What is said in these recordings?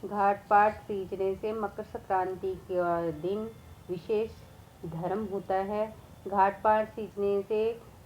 घाट पाट सींचने से मकर संक्रांति का दिन विशेष धर्म होता है। घाट पाट सींचने से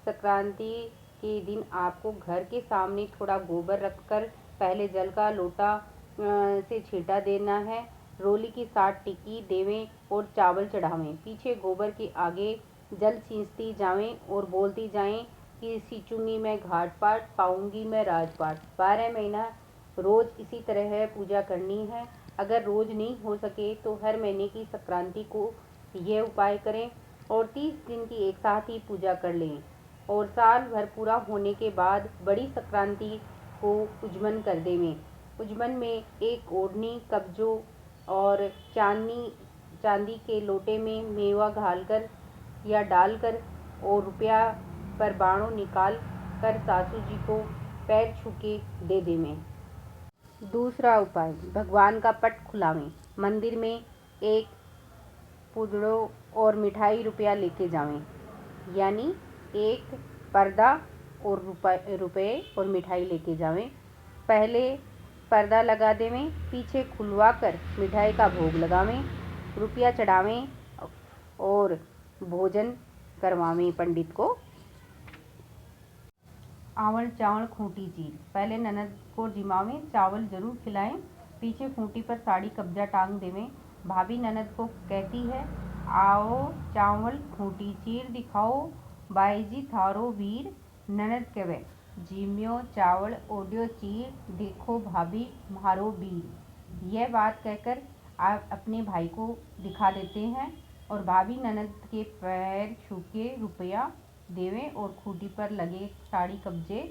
संक्रांति के दिन आपको घर के सामने थोड़ा गोबर रखकर पहले जल का लोटा से छींटा देना है। रोली की 60 टिक्की देवें और चावल चढ़ावें। पीछे गोबर के आगे जल सींचती जावें और बोलती जाएं कि सींचूंगी मैं घाट पाट, पाऊंगी मैं राजपाट। 12 महीना रोज इसी तरह पूजा करनी है। अगर रोज नहीं हो सके तो हर महीने की संक्रांति को यह उपाय करें और 30 दिन की एक साथ ही पूजा कर लें। और साल भर पूरा होने के बाद बड़ी संक्रांति को उजमन कर देवें। उजमन में एक ओढ़नी, कब्जों और चांदी के लोटे में मेवा घालकर या डालकर और रुपया पर बाणों निकाल कर सासू जी को पैर छू के दे देवें। दूसरा उपाय, भगवान का पट खुलावें। मंदिर में एक पुदड़ो और मिठाई रुपया लेके जावें, यानी एक पर्दा और रुपये और मिठाई लेके जावें। पहले पर्दा लगा देवें, पीछे खुलवा कर मिठाई का भोग लगावें, रुपया चढ़ावें और भोजन करवावें पंडित को। आवल चावल खूंटी चीर, पहले ननद को जिमावें, चावल जरूर खिलाएं, पीछे खूंटी पर साड़ी कब्जा टांग देवें। भाभी ननद को कहती है, आओ चावल खूंटी चीर दिखाओ, बाईजी थारो वीर। ननद कहे, जिम्यो चावल ओड्यो चीर, देखो भाभी म्हारो वीर। यह बात कहकर आप अपने भाई को दिखा देते हैं और भाभी ननद के पैर छू के रुपया देवें और खूंटी पर लगे साड़ी कब्जे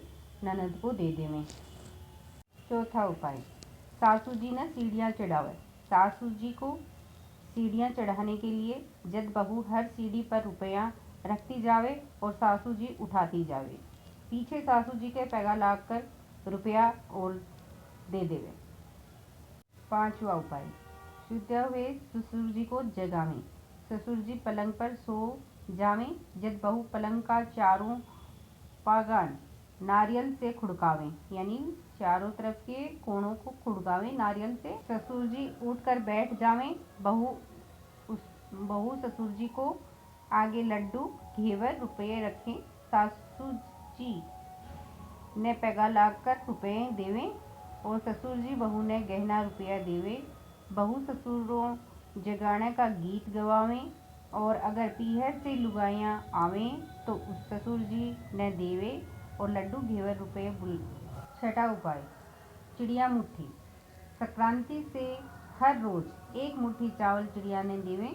ननद को दे देवें। चौथा उपाय, सासू जी ने सीढ़ियाँ चढ़ावे। सासू जी को सीढ़ियाँ चढ़ाने के लिए जब बहू हर सीढ़ी पर रुपया रखती जावे और सासू जी उठाती जावे, पीछे सासू जी के पैगा लाग कर रुपया और दे देवे। पांचवा उपाय, शुद्ध हुए ससुर जी को जगावें। ससुर जी पलंग पर सो जावें, जब बहू पलंग का चारों पागान नारियल से खुड़कावें, यानी चारों तरफ के कोणों को खुड़कावें नारियल से। ससुर जी उठकर बैठ जावें। बहू ससुर जी को आगे लड्डू, घेवर, रुपये रखें। सासू जी ने पैगा लाग कर रुपये देवें और ससुर जी बहू ने गहना रुपया देवे। बहू ससुरों जगाने का गीत गवावें और अगर पीहर से लुगाइयाँ आवें तो उस ससुर जी ने देवे और लड्डू, घेवर, रुपये बुल। छठा उपाय, चिड़िया मुट्ठी। संक्रांति से हर रोज एक मुट्ठी चावल चिड़िया ने देवें।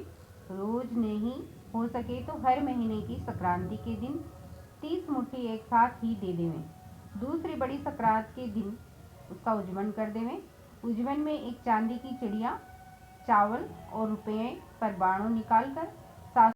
रोज नहीं हो सके तो हर महीने की संक्रांति के दिन 30 मुट्ठी एक साथ ही दे देवें। दूसरी बड़ी संक्रांत के दिन उसका उजमन कर देवें। उजमन में एक चांदी की चिड़िया, चावल और रुपये पर बाणों निकाल कर